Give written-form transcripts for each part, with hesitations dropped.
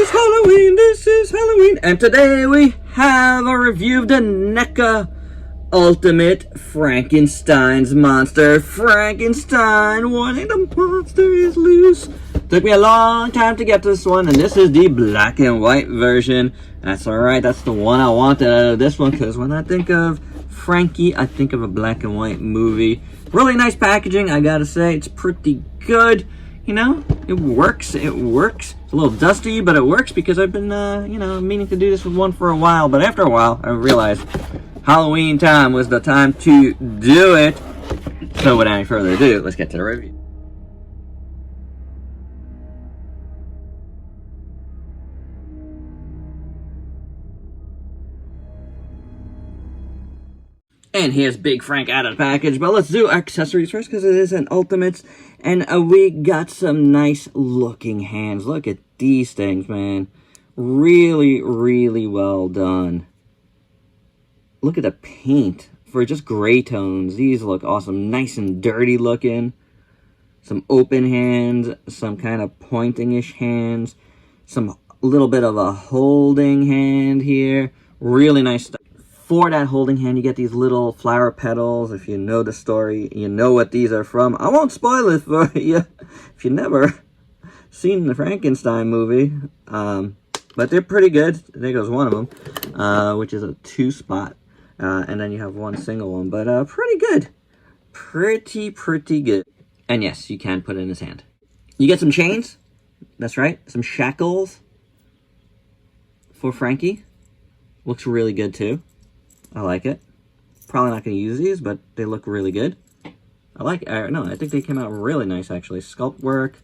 is Halloween, this is Halloween. And today we have a review of the Neca Ultimate Frankenstein's Monster. Frankenstein, warning, the monster is loose. Took me a long time to get this one, and this is the black and white version. That's alright, that's the one I wanted out of this one, because when I think of Frankie, I think of a black and white movie. Really nice packaging, I gotta say. It's pretty good. You know, it works. It's a little dusty, but it works because I've been, meaning to do this with one for a while. But after a while, I realized Halloween time was the time to do it. So without any further ado, let's get to the review. And here's Big Frank out of the package, but let's do accessories first because it is an Ultimates. And we got some nice looking hands. Look at these things, man. Really, really well done. Look at the paint for just gray tones. These look awesome. Nice and dirty looking. Some open hands, some kind of pointing-ish hands. Some little bit of a holding hand here. Really nice stuff. For that holding hand, you get these little flower petals. If you know the story, you know what these are from. I won't spoil it for you if you've never seen the Frankenstein movie. But they're pretty good. There goes one of them, which is a 2-spot. And then you have one single one. But pretty good. Pretty good. And yes, you can put it in his hand. You get some chains. That's right. Some shackles for Frankie. Looks really good too. I like it. Probably not going to use these, but they look really good. I think they came out really nice, actually. Sculpt work,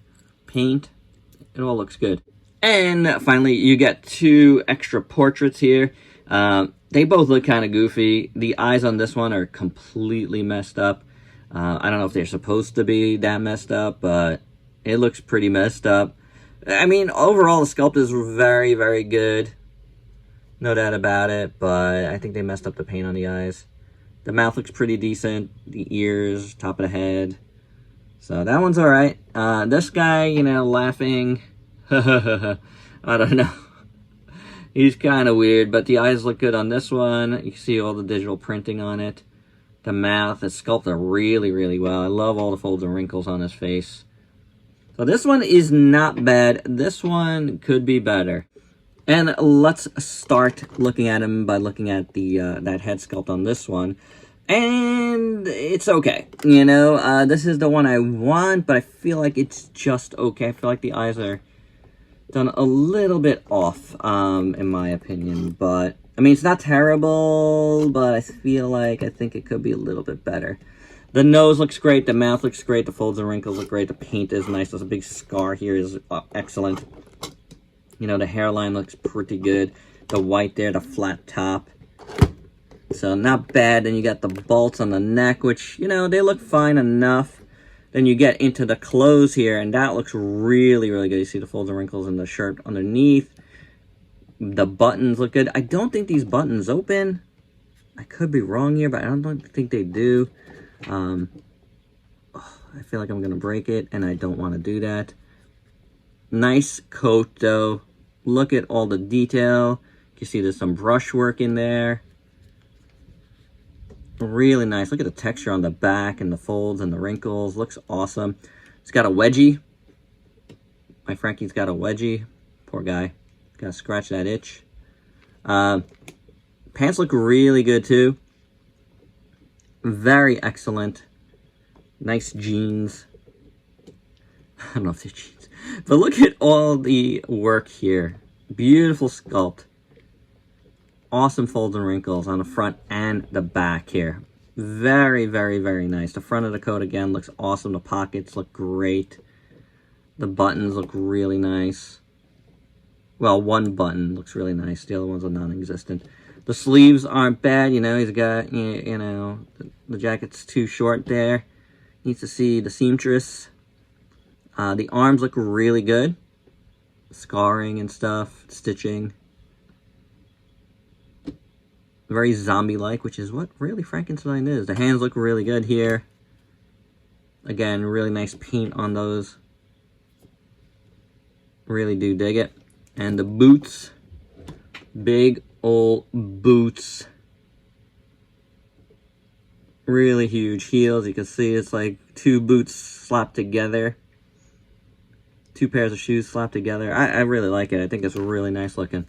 paint, it all looks good. And finally, you get 2 extra portraits here. They both look kind of goofy. The eyes on this one are completely messed up. I don't know if they're supposed to be that messed up, but it looks pretty messed up. I mean, overall, the sculpt is very, very good. No doubt about it, but I think they messed up the paint on the eyes. The mouth looks pretty decent. The ears, top of the head. So that one's alright. This guy, laughing. I don't know. He's kind of weird, but the eyes look good on this one. You see all the digital printing on it. The mouth is sculpted really, really well. I love all the folds and wrinkles on his face. So this one is not bad. This one could be better. And let's start looking at him by looking at the that head sculpt on this one. And it's okay. This is the one I want, but I feel like it's just okay. I feel like the eyes are done a little bit off, in my opinion. But, I mean, it's not terrible, but I think it could be a little bit better. The nose looks great. The mouth looks great. The folds and wrinkles look great. The paint is nice. There's a big scar here is excellent. The hairline looks pretty good. The white there, the flat top. So, not bad. Then you got the bolts on the neck, which, they look fine enough. Then you get into the clothes here, and that looks really, really good. You see the folds and wrinkles in the shirt underneath. The buttons look good. I don't think these buttons open. I could be wrong here, but I don't think they do. I feel like I'm going to break it, and I don't want to do that. Nice coat, though. Look at all the detail. You see there's some brushwork in there. Really nice. Look at the texture on the back and the folds and the wrinkles. Looks awesome. It's got a wedgie. My Frankie's got a wedgie. Poor guy. Gotta scratch that itch. Pants look really good, too. Very excellent. Nice jeans. I don't know if they're jeans. But look at all the work here. Beautiful sculpt. Awesome folds and wrinkles on the front and the back here. Very, very, very nice. The front of the coat, again, looks awesome. The pockets look great. The buttons look really nice. Well, one button looks really nice. The other ones are non-existent. The sleeves aren't bad. He's got, the jacket's too short there. Needs to see the seamstress. The arms look really good. Scarring and stuff, stitching. Very zombie-like, which is what really Frankenstein is. The hands look really good here. Again, really nice paint on those. Really do dig it. And the boots, big old boots. Really huge heels. You can see it's like two boots slapped together. Two pairs of shoes slapped together. I really like it. I think it's really nice looking.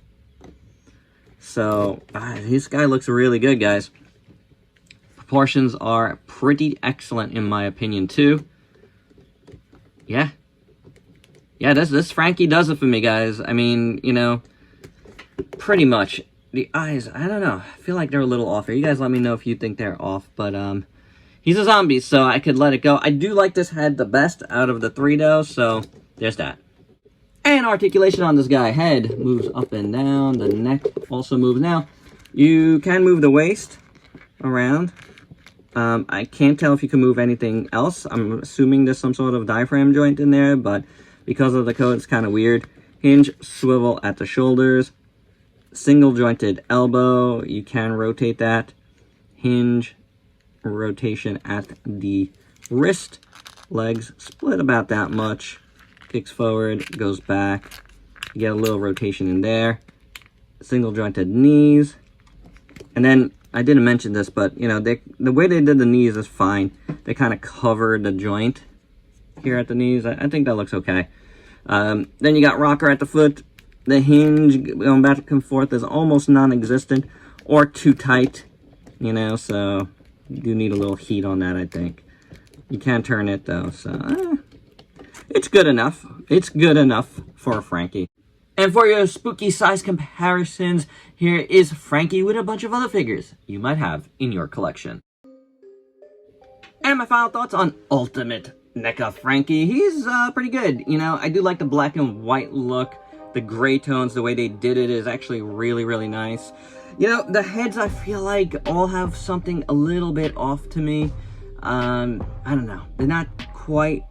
So, this guy looks really good, guys. Proportions are pretty excellent in my opinion, too. Yeah. Yeah, this Frankie does it for me, guys. I mean, you know, pretty much. The eyes, I don't know. I feel like they're a little off here. You guys let me know if you think they're off. But, he's a zombie, so I could let it go. I do like this head the best out of the three, though. So, there's that. And articulation on this guy. Head moves up and down. The neck also moves. Now, you can move the waist around. I can't tell if you can move anything else. I'm assuming there's some sort of diaphragm joint in there, but because of the code, it's kind of weird. Hinge, swivel at the shoulders. Single jointed elbow, you can rotate that. Hinge, rotation at the wrist. Legs split about that much. Kicks forward, goes back. You get a little rotation in there. Single jointed knees. And then, I didn't mention this, but, you know, the way they did the knees is fine. They kind of covered the joint here at the knees. I think that looks okay. Then you got rocker at the foot. The hinge going back and forth is almost non-existent or too tight, you know, so you do need a little heat on that, I think. You can turn it, though, so it's good enough. It's good enough for a Frankie. And for your spooky size comparisons, here is Frankie with a bunch of other figures you might have in your collection. And my final thoughts on Ultimate Neca Frankie. He's pretty good, you know. I do like the black and white look. The gray tones, the way they did it is actually really, really nice. You know, the heads I feel like all have something a little bit off to me. I don't know. They're not quite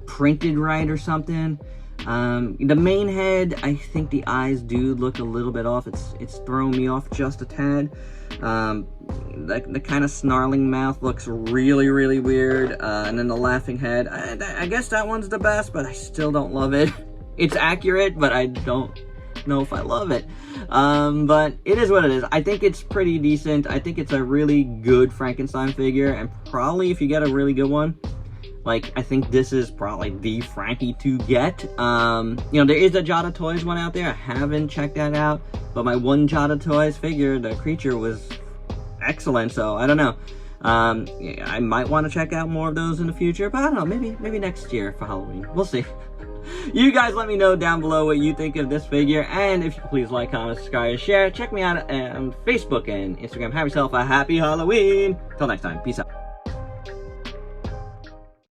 printed right or something. The main head, I think the eyes do look a little bit off. It's throwing me off just a tad. The kind of snarling mouth looks really, really weird. And then the laughing head, I guess that one's the best, but I still don't love it. It's accurate, but I don't know if I love it. But it is what it is. I think it's pretty decent. I think it's a really good Frankenstein figure, and probably if you get a really good one, like, I think this is probably the Frankie to get. You know, there is a ultrazillatoys one out there. I haven't checked that out, but my one ultrazillatoys figure, the creature, was excellent, so I don't know. I might want to check out more of those in the future, but I don't know, maybe next year for Halloween. We'll see. You guys let me know down below what you think of this figure, and if you could please like, comment, subscribe, and share. Check me out on Facebook and Instagram. Have yourself a happy Halloween. Till next time, peace out.